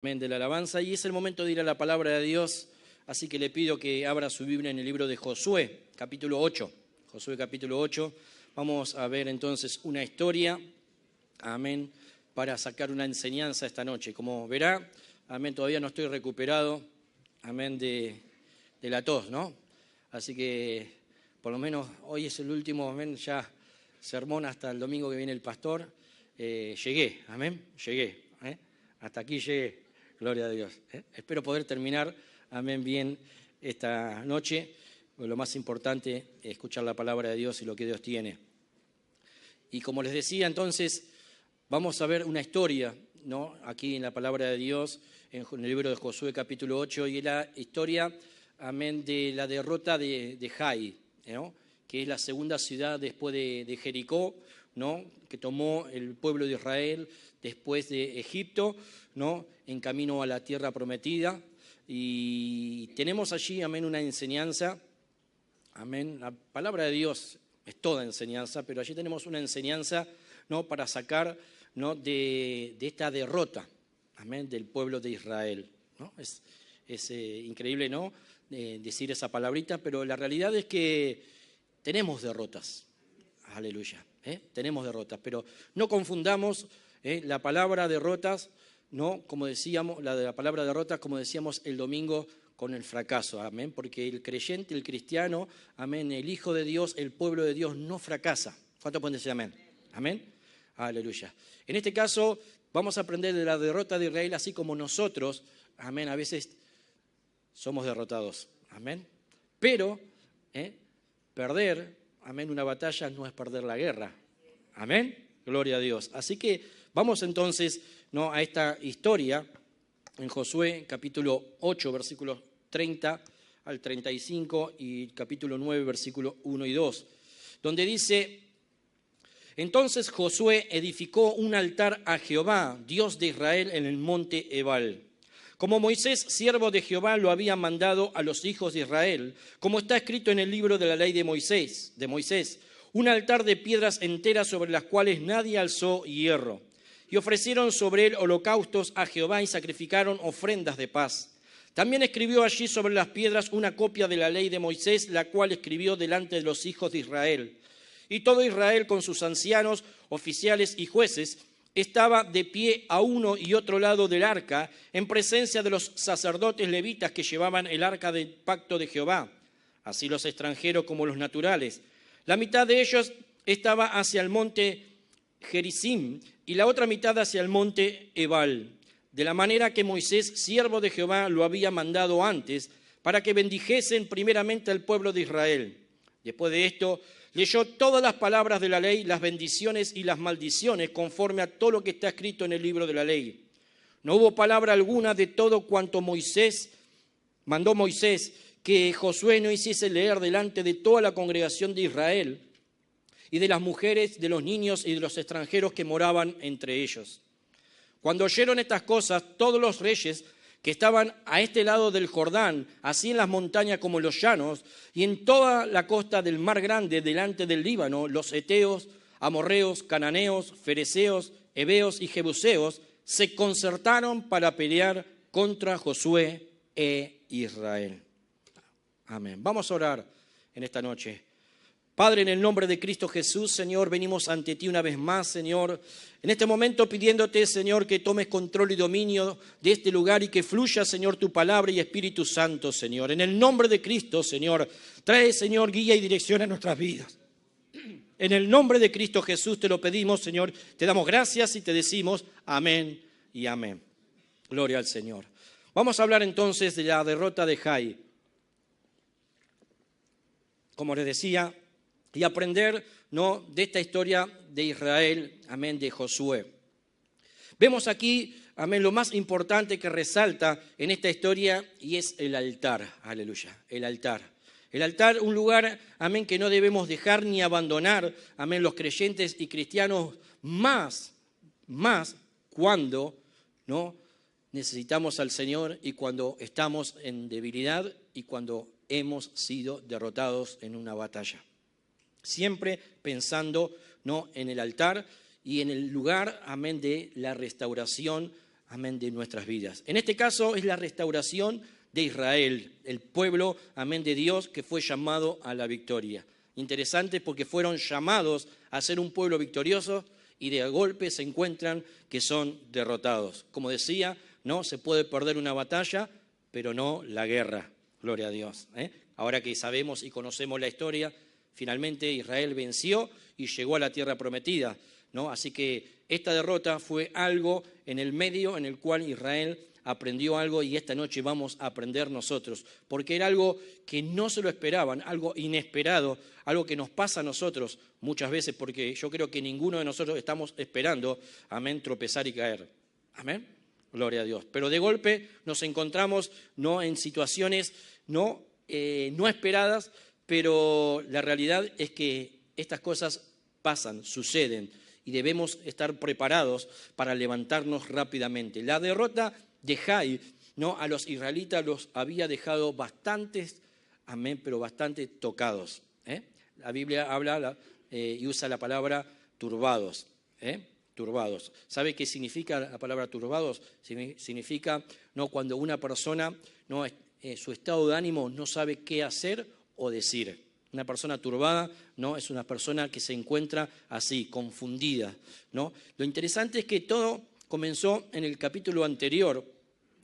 Amén, de la alabanza, y es el momento de ir a la palabra de Dios, así que le pido que abra su Biblia en el libro de Josué, capítulo 8. Josué, capítulo 8. Vamos a ver entonces una historia, amén, para sacar una enseñanza esta noche. Como verá, amén, todavía no estoy recuperado, amén, de la tos, ¿no? Así que por lo menos hoy es el último, amén, ya sermón hasta el domingo que viene el pastor. Llegué, amén, llegué, hasta aquí llegué. Gloria a Dios. Espero poder terminar, amén, bien esta noche. Lo más importante es escuchar la palabra de Dios y lo que Dios tiene. Y como les decía, entonces, vamos a ver una historia, ¿no? Aquí en la palabra de Dios, en el libro de Josué, capítulo 8, y es la historia, amén, de la derrota de Jai, ¿no? Que es la segunda ciudad después de Jericó, ¿no? Que tomó el pueblo de Israel después de Egipto, ¿no? En camino a la tierra prometida. Y tenemos allí, amén, una enseñanza, amén. La palabra de Dios es toda enseñanza, pero allí tenemos una enseñanza, ¿no? Para sacar, ¿no? de esta derrota, amén, del pueblo de Israel, ¿no? Es increíble, ¿no? Decir esa palabrita, pero la realidad es que tenemos derrotas, aleluya, tenemos derrotas, pero no confundamos la palabra derrotas, ¿no? Como decíamos, la palabra derrotas, como decíamos el domingo, con el fracaso, amén, porque el creyente, el cristiano, amén, el Hijo de Dios, el pueblo de Dios no fracasa. ¿Cuánto pueden decir amén? Amén, aleluya. En este caso vamos a aprender de la derrota de Israel, así como nosotros, amén, a veces somos derrotados, amén, pero perder, amén, una batalla no es perder la guerra, amén, gloria a Dios. Así que vamos entonces, ¿no? A esta historia en Josué capítulo 8, versículos 30 al 35 y capítulo 9, versículos 1 y 2, donde dice: entonces Josué edificó un altar a Jehová, Dios de Israel, en el monte Ebal, como Moisés, siervo de Jehová, lo había mandado a los hijos de Israel, como está escrito en el libro de la ley de Moisés, un altar de piedras enteras sobre las cuales nadie alzó hierro. Y ofrecieron sobre él holocaustos a Jehová y sacrificaron ofrendas de paz. También escribió allí sobre las piedras una copia de la ley de Moisés, la cual escribió delante de los hijos de Israel. Y todo Israel con sus ancianos, oficiales y jueces estaba de pie a uno y otro lado del arca, en presencia de los sacerdotes levitas que llevaban el arca del pacto de Jehová, así los extranjeros como los naturales. La mitad de ellos estaba hacia el monte Gerizim y la otra mitad hacia el monte Ebal, de la manera que Moisés, siervo de Jehová, lo había mandado antes, para que bendijesen primeramente al pueblo de Israel. Después de esto, leyó todas las palabras de la ley, las bendiciones y las maldiciones, conforme a todo lo que está escrito en el libro de la ley. No hubo palabra alguna de todo cuanto mandó Moisés, que Josué no hiciese leer delante de toda la congregación de Israel y de las mujeres, de los niños y de los extranjeros que moraban entre ellos. Cuando oyeron estas cosas, todos los reyes que estaban a este lado del Jordán, así en las montañas como en los llanos, y en toda la costa del mar grande delante del Líbano, los heteos, amorreos, cananeos, fereceos, heveos y jebuseos, se concertaron para pelear contra Josué e Israel. Amén. Vamos a orar en esta noche. Padre, en el nombre de Cristo Jesús, Señor, venimos ante ti una vez más, Señor, en este momento pidiéndote, Señor, que tomes control y dominio de este lugar y que fluya, Señor, tu palabra y Espíritu Santo, Señor. En el nombre de Cristo, Señor, trae, Señor, guía y dirección a nuestras vidas. En el nombre de Cristo Jesús te lo pedimos, Señor, te damos gracias y te decimos amén y amén. Gloria al Señor. Vamos a hablar entonces de la derrota de Jai. Como les decía, y aprender, ¿no?, de esta historia de Israel, amén, de Josué. Vemos aquí, amén, lo más importante que resalta en esta historia y es el altar, aleluya, el altar. El altar, un lugar, amén, que no debemos dejar ni abandonar, amén, los creyentes y cristianos, más cuando, ¿no?, necesitamos al Señor y cuando estamos en debilidad y cuando hemos sido derrotados en una batalla. Siempre pensando, ¿no?, en el altar y en el lugar, amén, de la restauración, amén, de nuestras vidas. En este caso es la restauración de Israel, el pueblo, amén, de Dios que fue llamado a la victoria. Interesante porque fueron llamados a ser un pueblo victorioso y de golpe se encuentran que son derrotados. Como decía, no se puede perder una batalla, pero no la guerra. Gloria a Dios. Ahora que sabemos y conocemos la historia, finalmente Israel venció y llegó a la tierra prometida, ¿no? Así que esta derrota fue algo en el medio en el cual Israel aprendió algo y esta noche vamos a aprender nosotros, porque era algo que no se lo esperaban, algo inesperado, algo que nos pasa a nosotros muchas veces, porque yo creo que ninguno de nosotros estamos esperando, amén, tropezar y caer. Amén. Gloria a Dios. Pero de golpe nos encontramos, ¿no?, en situaciones no esperadas, pero la realidad es que estas cosas pasan, suceden y debemos estar preparados para levantarnos rápidamente. La derrota de Jai, ¿no?, a los israelitas los había dejado bastantes, amén, pero bastante tocados. La Biblia habla y usa la palabra turbados. Turbados. ¿Sabe qué significa la palabra turbados? Significa, ¿no?, cuando una persona, ¿no?, su estado de ánimo no sabe qué hacer o decir. Una persona turbada, ¿no?, es una persona que se encuentra así, confundida, ¿no? Lo interesante es que todo comenzó en el capítulo anterior,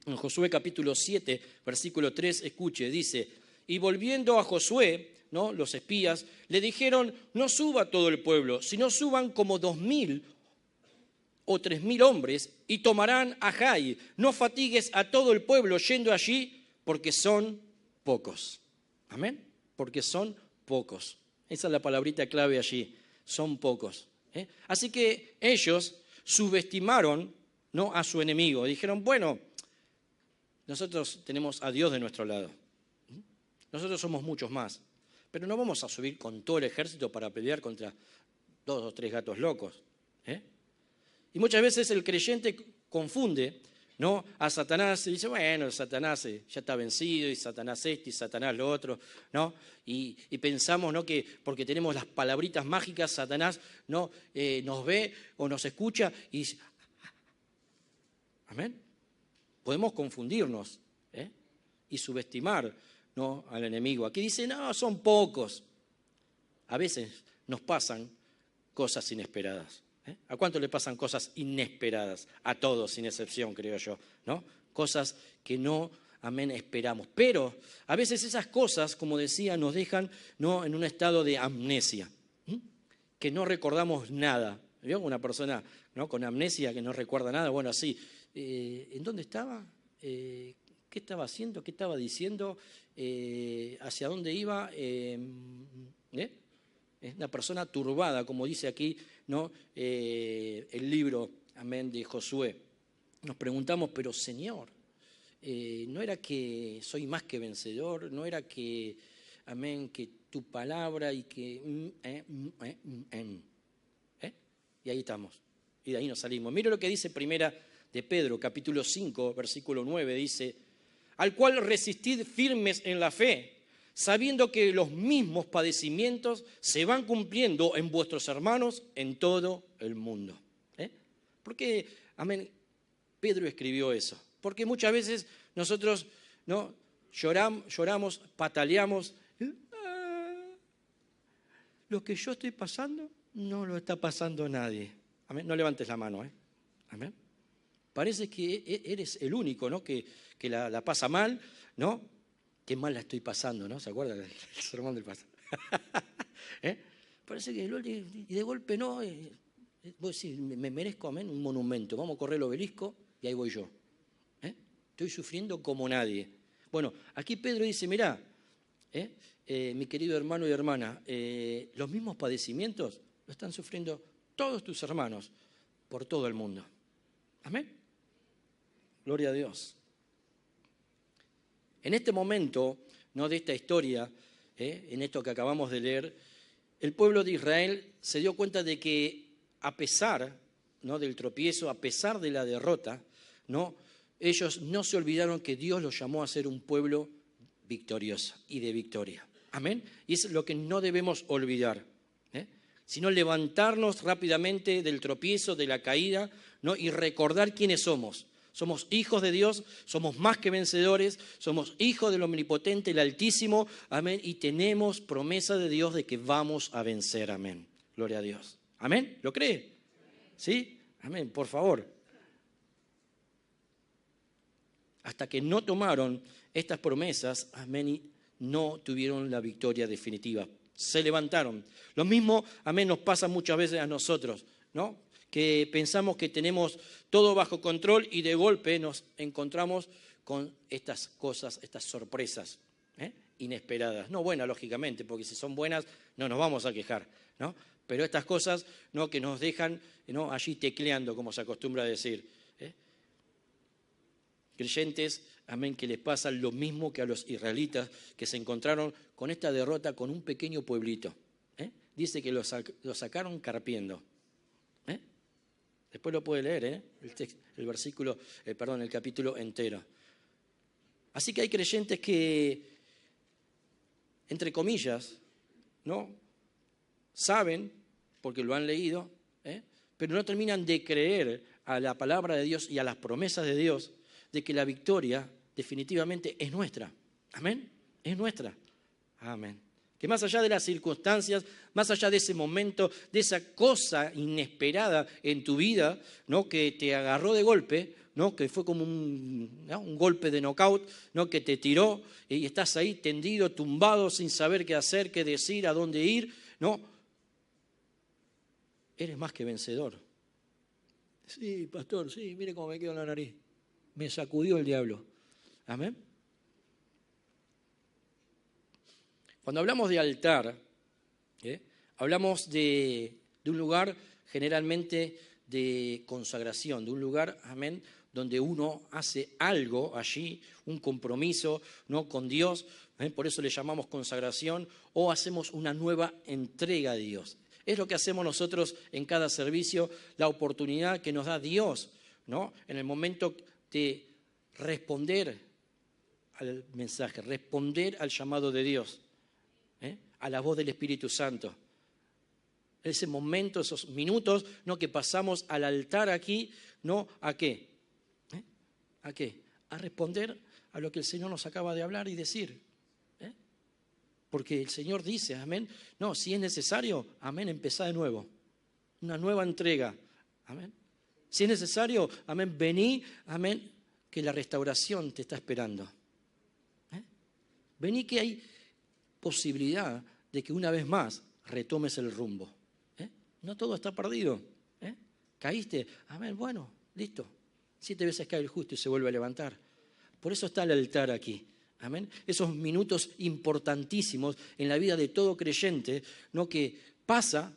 en Josué capítulo 7, versículo 3, escuche, dice, y volviendo a Josué, ¿no?, los espías, le dijeron, no suba todo el pueblo, sino suban como 2,000 o 3,000 hombres y tomarán a Jai. No fatigues a todo el pueblo yendo allí porque son pocos. Amén. Porque son pocos. Esa es la palabrita clave allí. Son pocos. Así que ellos subestimaron, ¿no?, a su enemigo. Dijeron, bueno, nosotros tenemos a Dios de nuestro lado. Nosotros somos muchos más. Pero no vamos a subir con todo el ejército para pelear contra 2 o 3 gatos locos. Y muchas veces el creyente confunde, ¿no?, a Satanás y dice, bueno, Satanás ya está vencido, y Satanás y Satanás lo otro, ¿no? Y pensamos, ¿no?, que porque tenemos las palabritas mágicas, Satanás, ¿no?, nos ve o nos escucha y dice, amén. Podemos confundirnos y subestimar, ¿no?, al enemigo. Aquí dice, no, son pocos. A veces nos pasan cosas inesperadas. ¿A cuánto le pasan cosas inesperadas? A todos, sin excepción, creo yo, ¿no? Cosas que no, amén, esperamos. Pero a veces esas cosas, como decía, nos dejan, ¿no?, en un estado de amnesia, que no recordamos nada. ¿Vio? Una persona, ¿no?, con amnesia que no recuerda nada, bueno, así, ¿en dónde estaba? ¿Qué estaba haciendo? ¿Qué estaba diciendo? ¿Hacia dónde iba? Es una persona turbada, como dice aquí, ¿no?, el libro, amén, de Josué. Nos preguntamos, pero Señor, ¿no era que soy más que vencedor? ¿No era que, amén, que tu palabra y que... Y ahí estamos, y de ahí nos salimos. Mire lo que dice Primera de Pedro, capítulo 5, versículo 9, dice, al cual resistid firmes en la fe, sabiendo que los mismos padecimientos se van cumpliendo en vuestros hermanos en todo el mundo. ¿Por qué, amén, Pedro escribió eso? Porque muchas veces nosotros, ¿no?, lloramos, pataleamos. Lo que yo estoy pasando no lo está pasando nadie. Amén. No levantes la mano. Amén. Parece que eres el único, ¿no?, que la pasa mal, ¿no? Qué mal la estoy pasando, ¿no? ¿Se acuerdan del sermón del pasado? Parece que y de golpe no. Vos decís, me merezco, amén, un monumento. Vamos a correr el obelisco y ahí voy yo. Estoy sufriendo como nadie. Bueno, aquí Pedro dice, mirá, mi querido hermano y hermana, los mismos padecimientos lo están sufriendo todos tus hermanos por todo el mundo. Amén. Gloria a Dios. En este momento, ¿no?, de esta historia, en esto que acabamos de leer, el pueblo de Israel se dio cuenta de que a pesar, ¿no?, del tropiezo, a pesar de la derrota, ¿no?, ellos no se olvidaron que Dios los llamó a ser un pueblo victorioso y de victoria. Amén. Y es lo que no debemos olvidar, sino levantarnos rápidamente del tropiezo, de la caída, ¿no?, y recordar quiénes somos. Somos hijos de Dios, somos más que vencedores, somos hijos del Omnipotente, el Altísimo, amén, y tenemos promesa de Dios de que vamos a vencer, amén. Gloria a Dios. Amén, ¿lo cree? ¿Sí? Amén, por favor. Hasta que no tomaron estas promesas, amén, y no tuvieron la victoria definitiva. Se levantaron. Lo mismo, amén, nos pasa muchas veces a nosotros, ¿no? Que pensamos que tenemos todo bajo control y de golpe nos encontramos con estas cosas, estas sorpresas inesperadas. No buenas, lógicamente, porque si son buenas no nos vamos a quejar, ¿no? Pero estas cosas, ¿no?, que nos dejan, ¿no?, allí tecleando, como se acostumbra a decir. Creyentes, amén, que les pasa lo mismo que a los israelitas que se encontraron con esta derrota con un pequeño pueblito. Dice que lo sacaron carpiendo. Después lo puede leer, el capítulo entero. Así que hay creyentes que, entre comillas, ¿no?, saben, porque lo han leído, pero no terminan de creer a la palabra de Dios y a las promesas de Dios, de que la victoria definitivamente es nuestra. Amén. Es nuestra. Amén. Que más allá de las circunstancias, más allá de ese momento, de esa cosa inesperada en tu vida, ¿no?, que te agarró de golpe, ¿no?, que fue como un golpe de knockout, ¿no?, que te tiró y estás ahí tendido, tumbado, sin saber qué hacer, qué decir, a dónde ir, ¿no? Eres más que vencedor. Sí, pastor, sí, mire cómo me quedo en la nariz. Me sacudió el diablo. Amén. Cuando hablamos de altar, hablamos de un lugar generalmente de consagración, de un lugar, amén, donde uno hace algo allí, un compromiso, ¿no?, con Dios, por eso le llamamos consagración, o hacemos una nueva entrega a Dios. Es lo que hacemos nosotros en cada servicio, la oportunidad que nos da Dios, ¿no?, en el momento de responder al mensaje, responder al llamado de Dios, a la voz del Espíritu Santo. Ese momento, esos minutos, ¿no?, que pasamos al altar aquí, ¿no?, ¿a qué? ¿A qué? A responder a lo que el Señor nos acaba de hablar y decir. Porque el Señor dice, amén, no, si es necesario, amén, empezá de nuevo. Una nueva entrega, amén. Si es necesario, amén, vení, amén, que la restauración te está esperando. Vení que hay posibilidad de que una vez más retomes el rumbo. No todo está perdido. Caíste, amén, bueno, listo. 7 veces cae el justo y se vuelve a levantar. Por eso está el altar aquí. Amén. Esos minutos importantísimos en la vida de todo creyente, ¿no?, que pasa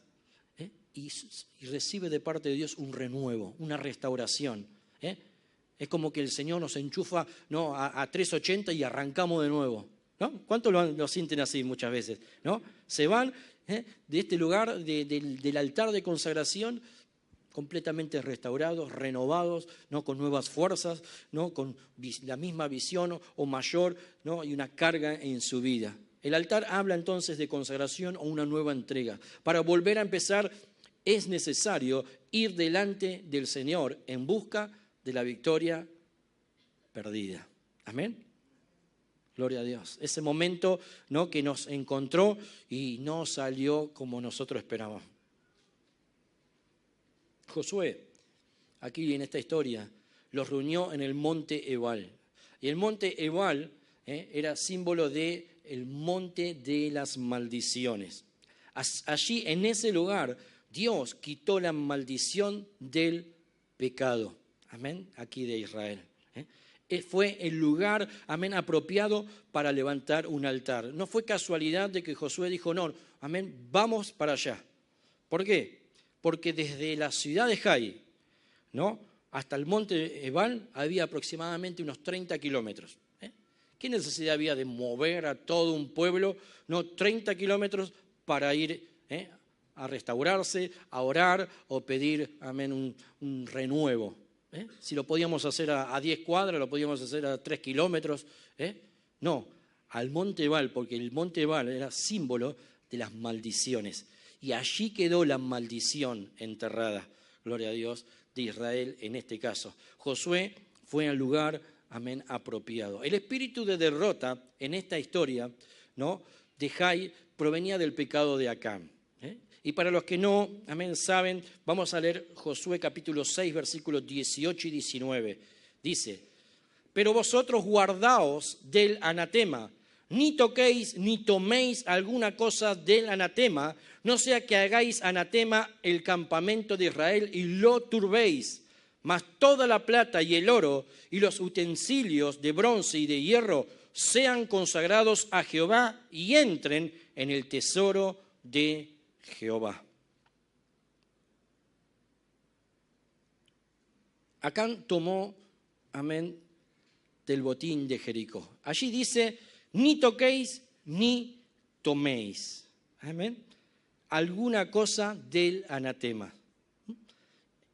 y recibe de parte de Dios un renuevo, una restauración. Es como que el Señor nos enchufa, ¿no?, a 380 y arrancamos de nuevo, ¿no? ¿Cuántos lo sienten así muchas veces, ¿no? Se van de este lugar, del altar de consagración, completamente restaurados, renovados, ¿no?, con nuevas fuerzas, ¿no?, con la misma visión o mayor, ¿no?, y una carga en su vida. El altar habla entonces de consagración o una nueva entrega. Para volver a empezar es necesario ir delante del Señor en busca de la victoria perdida. Amén. Gloria a Dios. Ese momento, ¿no?, que nos encontró y no salió como nosotros esperábamos. Josué, aquí en esta historia, los reunió en el monte Ebal. Y el monte Ebal era símbolo del monte de las maldiciones. Allí, en ese lugar, Dios quitó la maldición del pecado. Amén, aquí de Israel. Fue el lugar, amén, apropiado para levantar un altar. No fue casualidad de que Josué dijo, no, amén, vamos para allá. ¿Por qué? Porque desde la ciudad de Jai, ¿no?, hasta el monte Ebal había aproximadamente unos 30 kilómetros. ¿Qué necesidad había de mover a todo un pueblo, no, 30 kilómetros para ir a restaurarse, a orar o pedir, amén, un renuevo? Si lo podíamos hacer a 10 cuadras, lo podíamos hacer a 3 kilómetros. No, al monte Ebal, porque el monte Ebal era símbolo de las maldiciones. Y allí quedó la maldición enterrada, gloria a Dios, de Israel en este caso. Josué fue al lugar, amén, apropiado. El espíritu de derrota en esta historia, ¿no?, de Jai provenía del pecado de Acán. Y para los que no, amén, saben, vamos a leer Josué capítulo 6, versículos 18 y 19. Dice: pero vosotros guardaos del anatema, ni toquéis ni toméis alguna cosa del anatema, no sea que hagáis anatema el campamento de Israel y lo turbéis. Mas toda la plata y el oro y los utensilios de bronce y de hierro sean consagrados a Jehová y entren en el tesoro de Jehová. Acán tomó, amén, del botín de Jericó. Allí dice: ni toquéis ni toméis, amén, alguna cosa del anatema.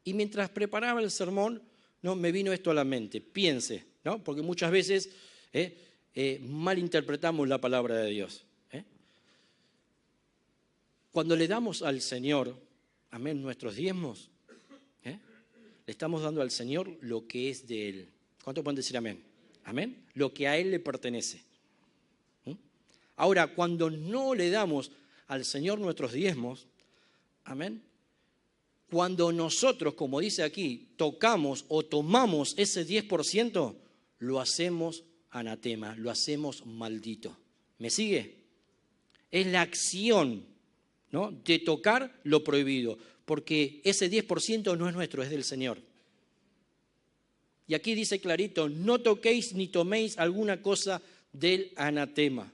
Y mientras preparaba el sermón, ¿no?, me vino esto a la mente. Piense, ¿no?, porque muchas veces malinterpretamos la palabra de Dios. Cuando le damos al Señor, amén, nuestros diezmos, le estamos dando al Señor lo que es de Él. ¿Cuánto pueden decir amén? Amén. Lo que a Él le pertenece. Ahora, cuando no le damos al Señor nuestros diezmos, amén, cuando nosotros, como dice aquí, tocamos o tomamos ese 10%, lo hacemos anatema, lo hacemos maldito. ¿Me sigue? Es la acción, ¿no?, de tocar lo prohibido, porque ese 10% no es nuestro, es del Señor. Y aquí dice clarito: no toquéis ni toméis alguna cosa del anatema.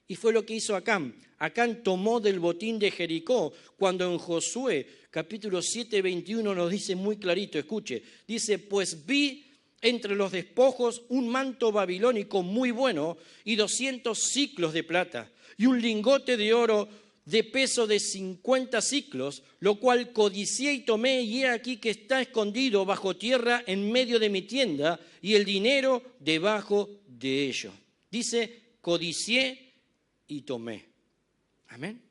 Y fue lo que hizo Acán. Acán tomó del botín de Jericó, cuando en Josué capítulo 7, 21 nos dice muy clarito, escuche, dice: pues vi entre los despojos un manto babilónico muy bueno y 200 siclos de plata y un lingote de oro de peso de 50 siclos, lo cual codicié y tomé, y he aquí que está escondido bajo tierra en medio de mi tienda, y el dinero debajo de ello. Dice: codicié y tomé. Amén.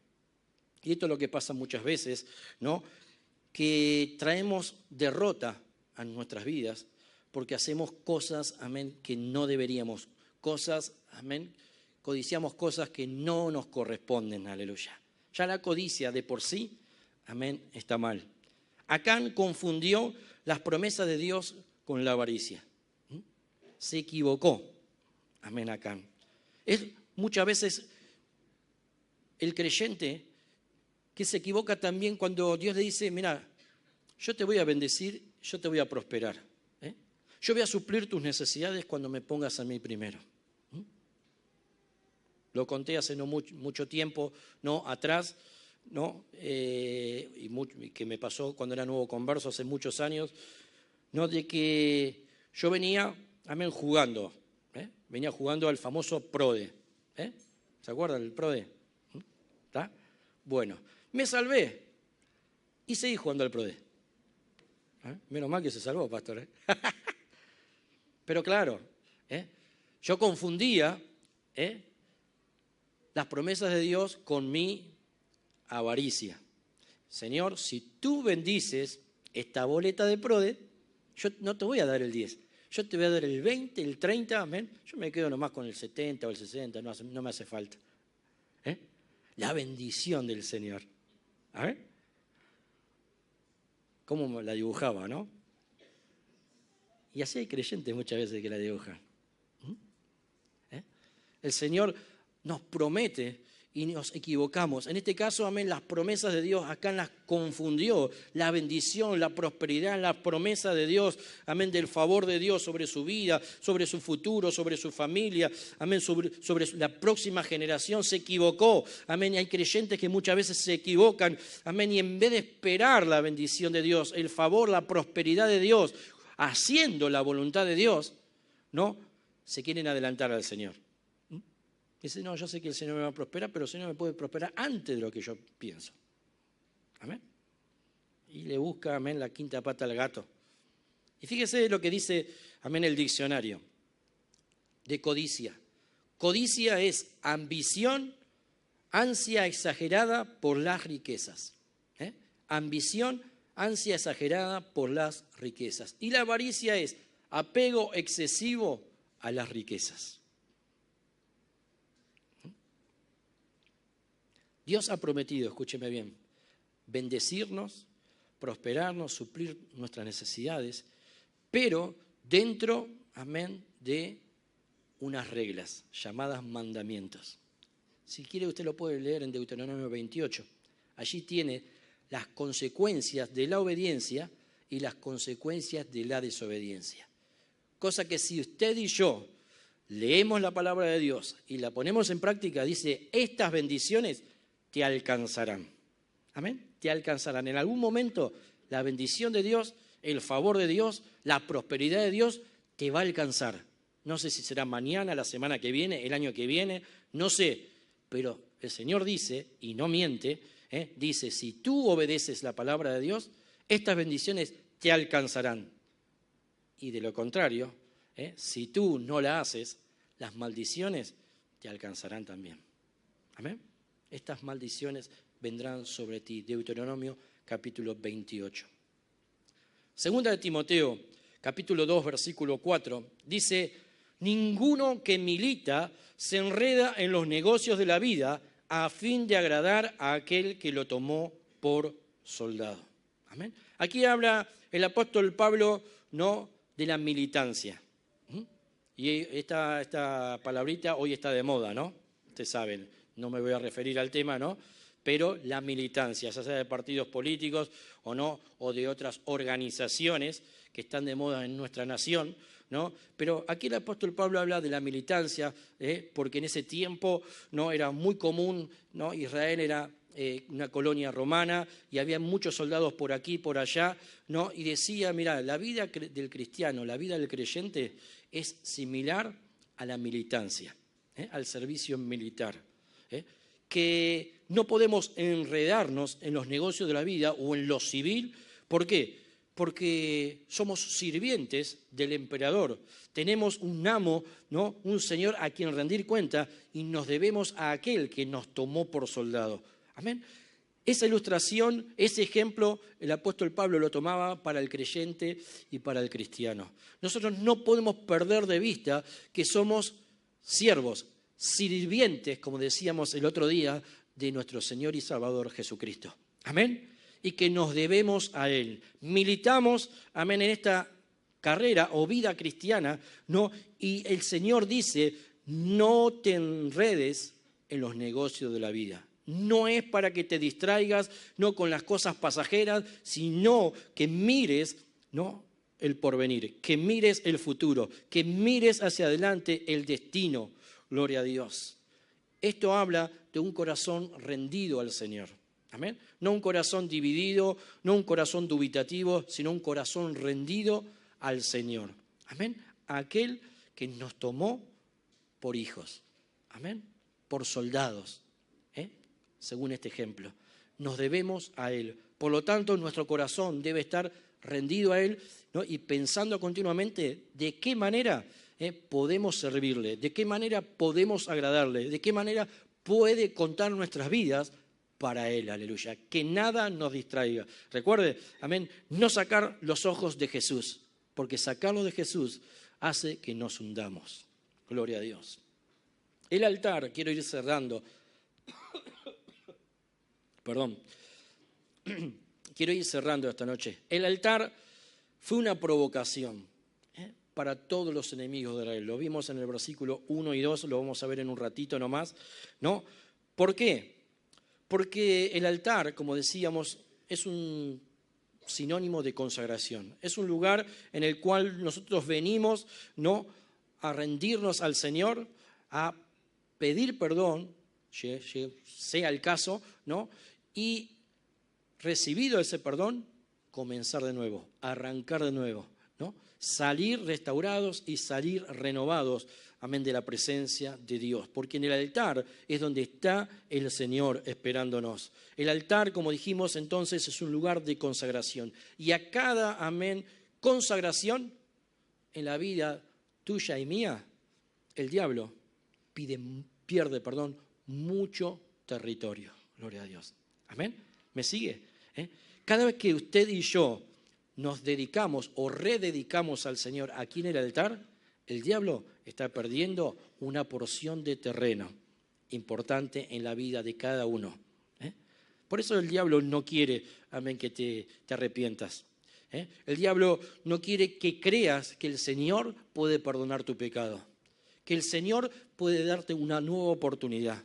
Y esto es lo que pasa muchas veces, ¿no?, que traemos derrota a nuestras vidas porque hacemos cosas, amén, que no deberíamos. Cosas, amén, codiciamos cosas que no nos corresponden, aleluya. Ya la codicia de por sí, amén, está mal. Acán confundió las promesas de Dios con la avaricia. Se equivocó, amén, Acán. Es muchas veces el creyente que se equivoca también cuando Dios le dice: mira, yo te voy a bendecir, yo te voy a prosperar. Yo voy a suplir tus necesidades cuando me pongas a mí primero. Lo conté hace no mucho tiempo, ¿no?, atrás, ¿no?, y que me pasó cuando era nuevo converso hace muchos años, ¿no?, de que yo venía, amén, jugando, venía jugando al famoso PRODE. ¿Se acuerdan del PRODE? ¿Está? Bueno, me salvé y seguí jugando al PRODE. Menos mal que se salvó, pastor. Pero claro, yo confundía las promesas de Dios con mi avaricia. Señor, si tú bendices esta boleta de PRODE, yo no te voy a dar el 10, yo te voy a dar el 20, el 30, amén. Yo me quedo nomás con el 70 o el 60, no me hace falta. La bendición del Señor. A ver, cómo la dibujaba, ¿no? Y así hay creyentes muchas veces que la dibujan. El Señor nos promete y nos equivocamos. En este caso, amén, las promesas de Dios acá las confundió. La bendición, la prosperidad, la promesa de Dios, amén, del favor de Dios sobre su vida, sobre su futuro, sobre su familia, amén, sobre la próxima generación. Se equivocó, amén, y hay creyentes que muchas veces se equivocan, amén, y en vez de esperar la bendición de Dios, el favor, la prosperidad de Dios, haciendo la voluntad de Dios, ¿no?, se quieren adelantar al Señor. Dice: no, yo sé que el Señor me va a prosperar, pero el Señor me puede prosperar antes de lo que yo pienso. Amén. Y le busca, amén, la quinta pata al gato. Y fíjese lo que dice, amén, el diccionario de codicia. Codicia es ambición, ansia exagerada por las riquezas. Ambición, ansia exagerada por las riquezas. Y la avaricia es apego excesivo a las riquezas. Dios ha prometido, escúcheme bien, bendecirnos, prosperarnos, suplir nuestras necesidades, pero dentro, amén, de unas reglas llamadas mandamientos. Si quiere usted lo puede leer en Deuteronomio 28. Allí tiene las consecuencias de la obediencia y las consecuencias de la desobediencia. Cosa que si usted y yo leemos la palabra de Dios y la ponemos en práctica, dice, estas bendiciones te alcanzarán. Amén. Te alcanzarán. En algún momento la bendición de Dios, el favor de Dios, la prosperidad de Dios te va a alcanzar. No sé si será mañana, la semana que viene, el año que viene, no sé. Pero el Señor dice, y no miente, dice, si tú obedeces la palabra de Dios, estas bendiciones te alcanzarán. Y de lo contrario, si tú no la haces, las maldiciones te alcanzarán también. Amén. Estas maldiciones vendrán sobre ti. Deuteronomio capítulo 28. Segunda de Timoteo, capítulo 2, versículo 4, dice, ninguno que milita se enreda en los negocios de la vida a fin de agradar a aquel que lo tomó por soldado. Amén. Aquí habla el apóstol Pablo, ¿no?, de la militancia. Y esta palabrita hoy está de moda, ¿no? Ustedes saben, no me voy a referir al tema, ¿no? Pero la militancia, ya sea de partidos políticos o no, o de otras organizaciones que están de moda en nuestra nación, ¿no? Pero aquí el apóstol Pablo habla de la militancia, porque en ese tiempo no era muy común, ¿no? Israel era una colonia romana y había muchos soldados por aquí y por allá, ¿no? Y decía, mira, la vida del cristiano, la vida del creyente es similar a la militancia, al servicio militar, que no podemos enredarnos en los negocios de la vida o en lo civil. ¿Por qué? Porque somos sirvientes del emperador. Tenemos un amo, ¿no?, un señor a quien rendir cuenta y nos debemos a aquel que nos tomó por soldado. Amén. Esa ilustración, ese ejemplo, el apóstol Pablo lo tomaba para el creyente y para el cristiano. Nosotros no podemos perder de vista que somos siervos, sirvientes, como decíamos el otro día, de nuestro Señor y Salvador Jesucristo. Amén. Y que nos debemos a Él. Militamos, amén, en esta carrera o vida cristiana, ¿no? Y el Señor dice, no te enredes en los negocios de la vida. No es para que te distraigas, no con las cosas pasajeras, sino que mires, ¿no?, el porvenir, que mires el futuro, que mires hacia adelante el destino. Gloria a Dios. Esto habla de un corazón rendido al Señor. Amén. No un corazón dividido, no un corazón dubitativo, sino un corazón rendido al Señor. Amén. Aquel que nos tomó por hijos. Amén. Por soldados. Según este ejemplo. Nos debemos a Él. Por lo tanto, nuestro corazón debe estar rendido a Él, ¿no?, y pensando continuamente de qué manera podemos servirle, de qué manera podemos agradarle, de qué manera puede contar nuestras vidas para Él, aleluya. Que nada nos distraiga. Recuerde, amén, no sacar los ojos de Jesús, porque sacarlos de Jesús hace que nos hundamos. Gloria a Dios. El altar, quiero ir cerrando. Perdón. Quiero ir cerrando esta noche. El altar fue una provocación para todos los enemigos de Israel. Lo vimos en el versículo 1 y 2, lo vamos a ver en un ratito nomás, ¿no? ¿Por qué? Porque el altar, como decíamos, es un sinónimo de consagración. Es un lugar en el cual nosotros venimos, ¿no?, a rendirnos al Señor, a pedir perdón, sea el caso, ¿no?, y recibido ese perdón, comenzar de nuevo, arrancar de nuevo, ¿no? Salir restaurados y salir renovados, amén, de la presencia de Dios. Porque en el altar es donde está el Señor esperándonos. El altar, como dijimos entonces, es un lugar de consagración. Y a cada, amén, consagración en la vida tuya y mía, el diablo pierde mucho territorio. Gloria a Dios. Amén. ¿Me sigue? Cada vez que usted y yo nos dedicamos o rededicamos al Señor aquí en el altar, el diablo está perdiendo una porción de terreno importante en la vida de cada uno. Por eso el diablo no quiere, amén, que te arrepientas. El diablo no quiere que creas que el Señor puede perdonar tu pecado, que el Señor puede darte una nueva oportunidad.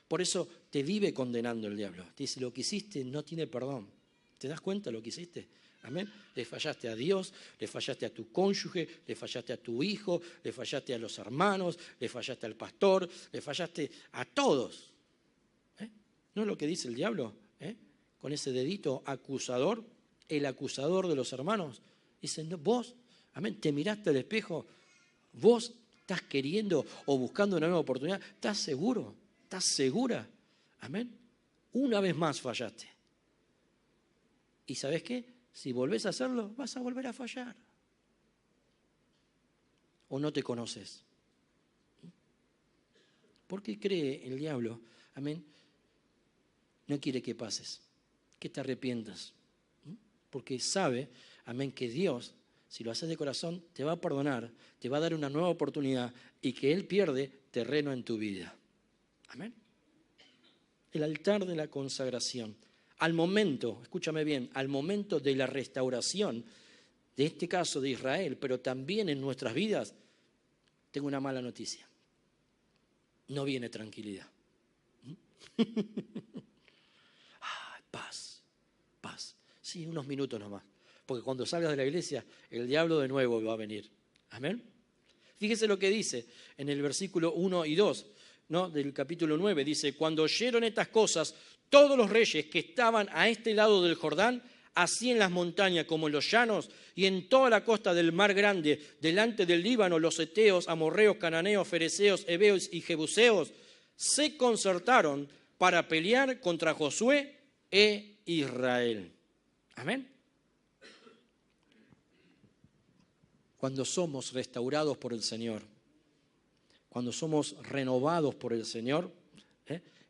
Por eso te vive condenando el diablo. Te dice, lo que hiciste no tiene perdón. ¿Te das cuenta de lo que hiciste? Amén. Le fallaste a Dios, le fallaste a tu cónyuge, le fallaste a tu hijo, le fallaste a los hermanos, le fallaste al pastor, le fallaste a todos. ¿No es lo que dice el diablo? Con ese dedito acusador, el acusador de los hermanos. Dice, no, vos, amén, te miraste al espejo, vos estás queriendo o buscando una nueva oportunidad, ¿estás seguro? ¿Estás segura? Amén. Una vez más fallaste. ¿Y sabes qué? Si volvés a hacerlo, vas a volver a fallar. ¿O no te conoces? ¿Por qué cree el diablo? Amén. No quiere que pases, que te arrepientas. Porque sabe, amén, que Dios, si lo haces de corazón, te va a perdonar, te va a dar una nueva oportunidad y que Él pierde terreno en tu vida. Amén. El altar de la consagración. Al momento, escúchame bien, al momento de la restauración, de este caso de Israel, pero también en nuestras vidas, tengo una mala noticia. No viene tranquilidad. Paz, paz. Sí, unos minutos nomás. Porque cuando salgas de la iglesia, el diablo de nuevo va a venir. Amén. Fíjese lo que dice en el versículo 1 y 2, ¿no? Del capítulo 9. Dice, cuando oyeron estas cosas, todos los reyes que estaban a este lado del Jordán, así en las montañas como en los llanos y en toda la costa del mar grande, delante del Líbano, los heteos, amorreos, cananeos, fereceos, heveos y jebuseos, se concertaron para pelear contra Josué e Israel. Amén. Cuando somos restaurados por el Señor, cuando somos renovados por el Señor,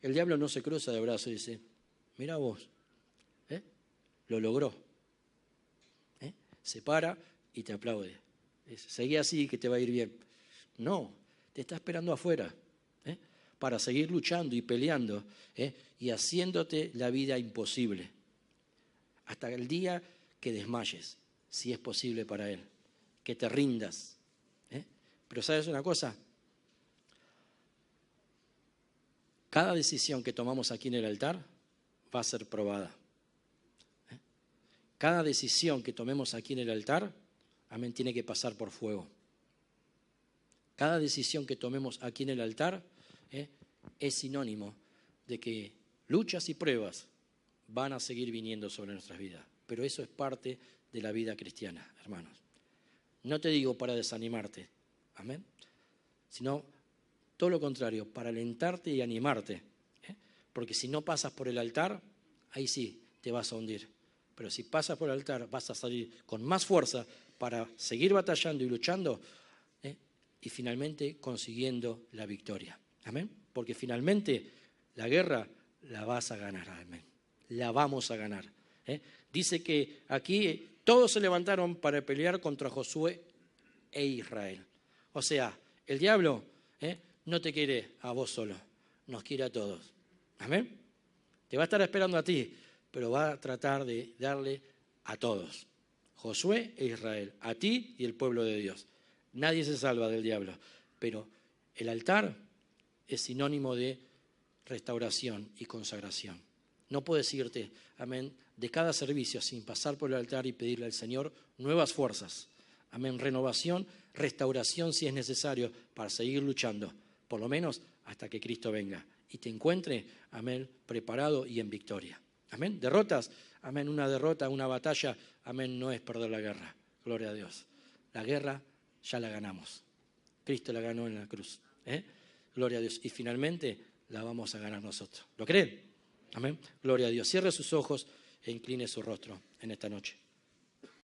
el diablo no se cruza de brazos y dice, mira vos, lo logró. Se para y te aplaude. Dice, seguí así que te va a ir bien. No, te está esperando afuera para seguir luchando y peleando y haciéndote la vida imposible. Hasta el día que desmayes, si es posible para Él. Que te rindas. Pero ¿sabes una cosa? Cada decisión que tomamos aquí en el altar va a ser probada. Cada decisión que tomemos aquí en el altar, amén, tiene que pasar por fuego. Cada decisión que tomemos aquí en el altar es sinónimo de que luchas y pruebas van a seguir viniendo sobre nuestras vidas. Pero eso es parte de la vida cristiana, hermanos. No te digo para desanimarte, amén, sino todo lo contrario, para alentarte y animarte. Porque si no pasas por el altar, ahí sí te vas a hundir. Pero si pasas por el altar, vas a salir con más fuerza para seguir batallando y luchando y finalmente consiguiendo la victoria. Amén. Porque finalmente la guerra la vas a ganar. Amén. La vamos a ganar. Dice que aquí todos se levantaron para pelear contra Josué e Israel. O sea, el diablo no te quiere a vos solo, nos quiere a todos. Amén. Te va a estar esperando a ti, pero va a tratar de darle a todos. Josué e Israel, a ti y el pueblo de Dios. Nadie se salva del diablo, pero el altar es sinónimo de restauración y consagración. No puedes irte, amén, de cada servicio sin pasar por el altar y pedirle al Señor nuevas fuerzas. Amén, renovación, restauración si es necesario para seguir luchando, por lo menos hasta que Cristo venga y te encuentre, amén, preparado y en victoria. Amén, derrotas, amén, una derrota, una batalla, amén, no es perder la guerra, gloria a Dios. La guerra ya la ganamos, Cristo la ganó en la cruz, gloria a Dios, y finalmente la vamos a ganar nosotros. ¿Lo creen? Amén, gloria a Dios. Cierre sus ojos e incline su rostro en esta noche.